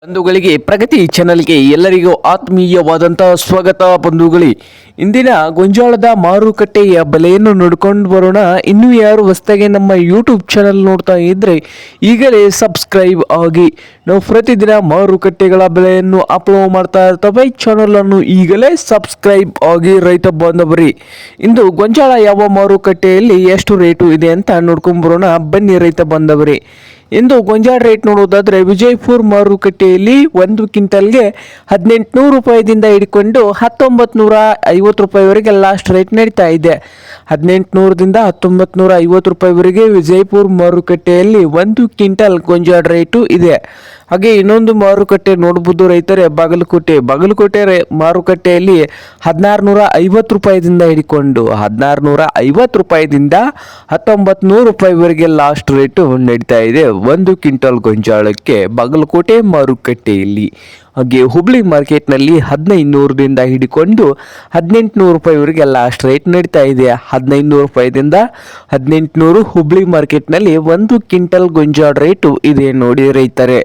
ಬಂಧುಗಳಿಗೆ ಪ್ರಗತಿ ಚಾನೆಲ್ಗೆ ಎಲ್ಲರಿಗೂ ಆತ್ಮೀಯವಾದಂತಹ ಸ್ವಾಗತ. ಬಂಧುಗಳೇ, ಇಂದಿನ ಗೊಂಜಾಳದ ಮಾರುಕಟ್ಟೆಯ ಬೆಲೆಯನ್ನು ನೋಡ್ಕೊಂಡು ಬರೋಣ. ಇನ್ನೂ ಯಾರು ಹೊಸದಾಗಿ ನಮ್ಮ ಯೂಟ್ಯೂಬ್ ಚಾನೆಲ್ ನೋಡ್ತಾ ಇದ್ರೆ ಈಗಲೇ ಸಬ್ಸ್ಕ್ರೈಬ್ ಆಗಿ. ನಾವು ಪ್ರತಿದಿನ ಮಾರುಕಟ್ಟೆಗಳ ಬೆಲೆಯನ್ನು ಅಪ್ಲೋಡ್ ಮಾಡ್ತಾ ಇರ್ತವೆ. ಚಾನಲ್ ಅನ್ನು ಈಗಲೇ ಸಬ್ಸ್ಕ್ರೈಬ್ ಆಗಿ ರೈತ ಬಾಂಧವರೇ. ಇಂದು ಗೊಂಜಾಳ ಯಾವ ಮಾರುಕಟ್ಟೆಯಲ್ಲಿ ಎಷ್ಟು ರೇಟು ಇದೆ ಅಂತ ನೋಡ್ಕೊಂಡು ಬರೋಣ ಬನ್ನಿ ರೈತ ಬಾಂಧವರೇ. ಇಂದು ಗೊಂಜಾಳ ರೇಟ್ ನೋಡೋದಾದ್ರೆ ವಿಜಯಪುರ ಮಾರುಕಟ್ಟೆಯಲ್ಲಿ ಒಂದು ಕ್ವಿಂಟಲ್ಗೆ 1800 ರೂಪಾಯಿದಿಂದ ಹಿಡ್ಕೊಂಡು 1950 ರೂಪಾಯಿವರೆಗೆ ಲಾಸ್ಟ್ ರೇಟ್ ನಡೀತಾ ಇದೆ. 1800ದಿಂದ 1950 ರೂಪಾಯಿವರೆಗೆ ವಿಜಯಪುರ ಮಾರುಕಟ್ಟೆಯಲ್ಲಿ ಒಂದು ಕ್ವಿಂಟಲ್ ಗೊಂಜಾಳ ರೇಟು ಇದೆ. ಹಾಗೆ ಇನ್ನೊಂದು ಮಾರುಕಟ್ಟೆ ನೋಡ್ಬೋದು ರೈತರೇ, ಬಾಗಲಕೋಟೆ ಮಾರುಕಟ್ಟೆಯಲ್ಲಿ 1650 ರೂಪಾಯಿದಿಂದ ಹಿಡ್ಕೊಂಡು 1650 ರೂಪಾಯಿದಿಂದ 1900 ರೂಪಾಯಿವರೆಗೆ ಲಾಸ್ಟ್ ರೇಟು ನಡೀತಾ ಇದೆ ಒಂದು ಕ್ವಿಂಟಲ್ ಗೊಂಜಾಳಕ್ಕೆ ಬಾಗಲಕೋಟೆ ಮಾರುಕಟ್ಟೆಯಲ್ಲಿ. ಹಾಗೆ ಹುಬ್ಳಿ ಮಾರ್ಕೆಟ್ನಲ್ಲಿ 1500ರಿಂದ ಹಿಡಿಕೊಂಡು 1800 ರೂಪಾಯಿವರೆಗೆ ಲಾಸ್ಟ್ ರೇಟ್ ನಡೀತಾ ಇದೆ. 1500 ರೂಪಾಯಿದಿಂದ 1800 ಹುಬ್ಳಿ ಮಾರ್ಕೆಟ್ನಲ್ಲಿ ಒಂದು ಕ್ವಿಂಟಲ್ ಗೊಂಜಾಳ ರೇಟು ಇದೆ ನೋಡಿ ರೈತರೇ.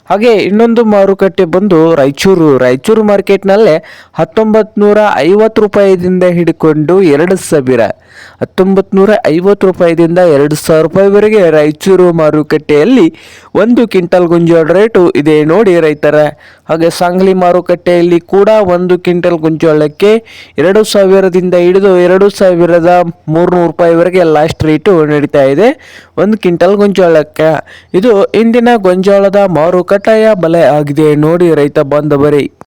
ಹಾಗೆ ಇನ್ನೊಂದು ಮಾರುಕಟ್ಟೆ ಬಂದು ರಾಯಚೂರು ಮಾರ್ಕೆಟ್ನಲ್ಲೇ 1950 ರೂಪಾಯಿದಿಂದ ಹಿಡ್ಕೊಂಡು 2000 1950 ರೂಪಾಯಿದಿಂದ 2000 ರೂಪಾಯಿವರೆಗೆ ರಾಯಚೂರು ಮಾರುಕಟ್ಟೆಯಲ್ಲಿ ಒಂದು ಕ್ವಿಂಟಲ್ ಗೊಂಜಾಳ ರೇಟು ಇದೆ ನೋಡಿ ರೈತರ. ಹಾಗೆ ಸಾಂಗ್ಲಿ ಮಾರುಕಟ್ಟೆಯಲ್ಲಿ ಕೂಡ ಒಂದು ಕ್ವಿಂಟಲ್ ಗೊಂಜಾಳಕ್ಕೆ 2000ದಿಂದ ಹಿಡಿದು 2300 ರೂಪಾಯಿವರೆಗೆ ಲಾಸ್ಟ್ ರೇಟು ನಡೀತಾ ಇದೆ ಒಂದು ಕ್ವಿಂಟಲ್ ಗೊಂಜಾಳಕ್ಕೆ. ಇದು ಇಂದಿನ ಗೊಂಜಾಳದ ಮಾರುಕಟ್ಟೆಯ ಬೆಲೆ ಆಗಿದೆ ನೋಡಿ ರೈತ ಬಾಂಧವರೇ.